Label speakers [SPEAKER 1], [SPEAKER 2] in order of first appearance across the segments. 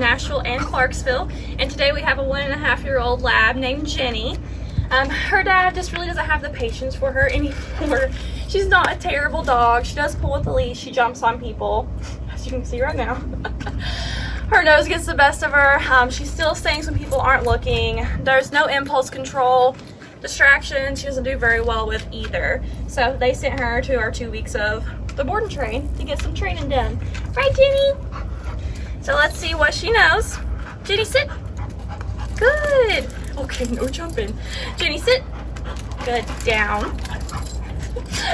[SPEAKER 1] Nashville and Clarksville, and today we have a 1.5-year-old lab named Jenny. Her dad just really doesn't have the patience for her anymore. She's not a terrible dog. She does pull with the leash. She jumps on people, as you can see right now. Her nose gets the best of her. She still stings when people aren't looking. There's no impulse control. Distraction, she doesn't do very well with either. So they sent her to our 2 weeks of the board and train to get some training done. Right, Jenny? So let's see what she knows. Jenny, sit. Good. Okay, no jumping. Jenny, sit. Good. Down.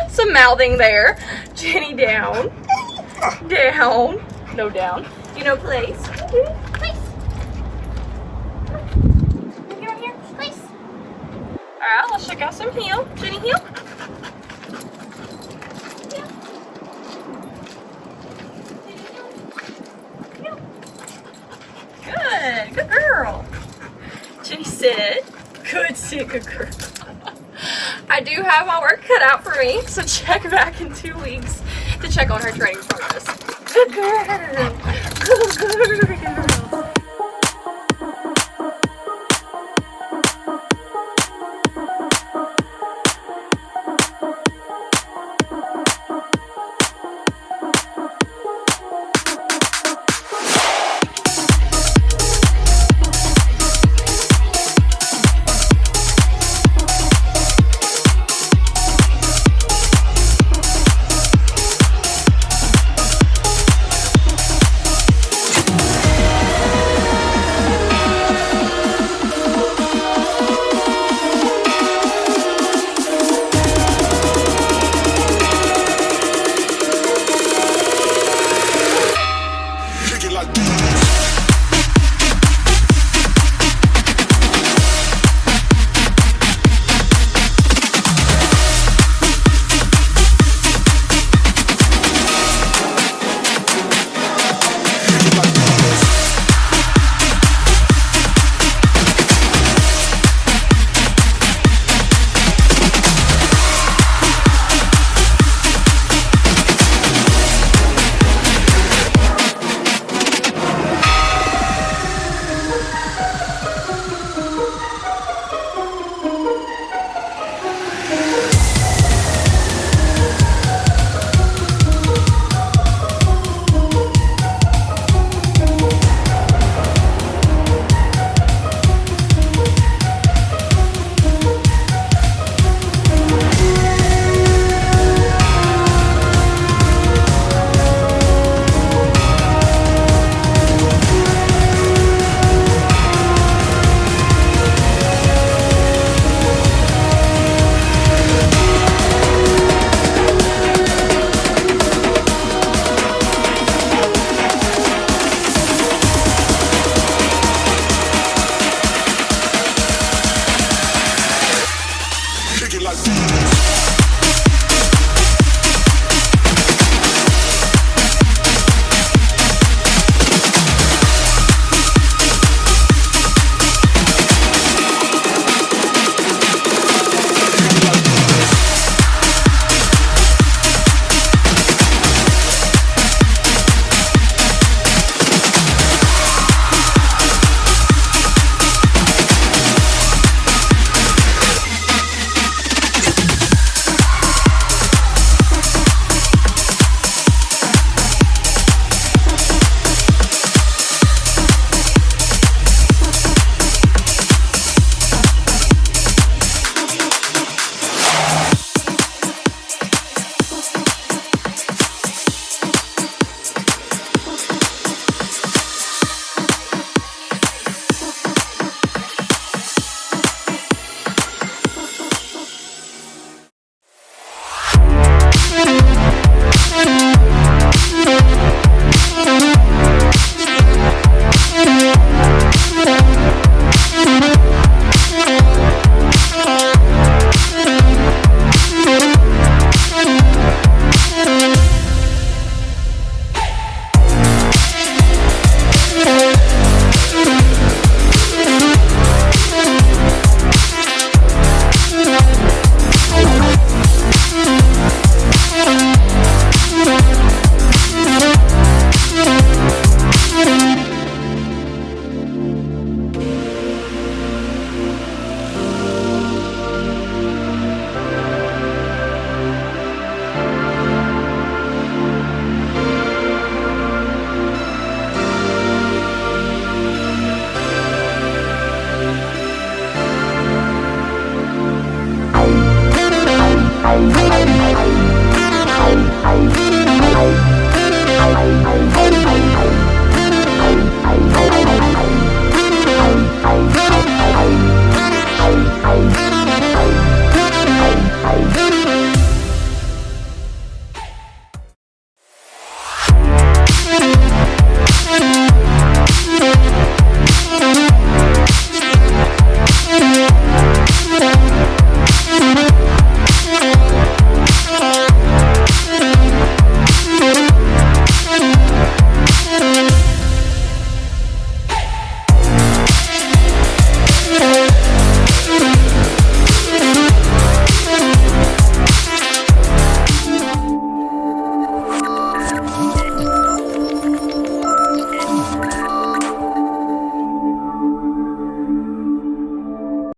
[SPEAKER 1] Some mouthing there. Jenny, down. Down. No, down. You know, place. Place. Here. Place. Alright, let's check out some heel. Jenny, heel. Good. Good girl. Jenny, sit. Good sit, good girl. I do have my work cut out for me, so check back in 2 weeks to check on her training progress. Good girl. Good girl.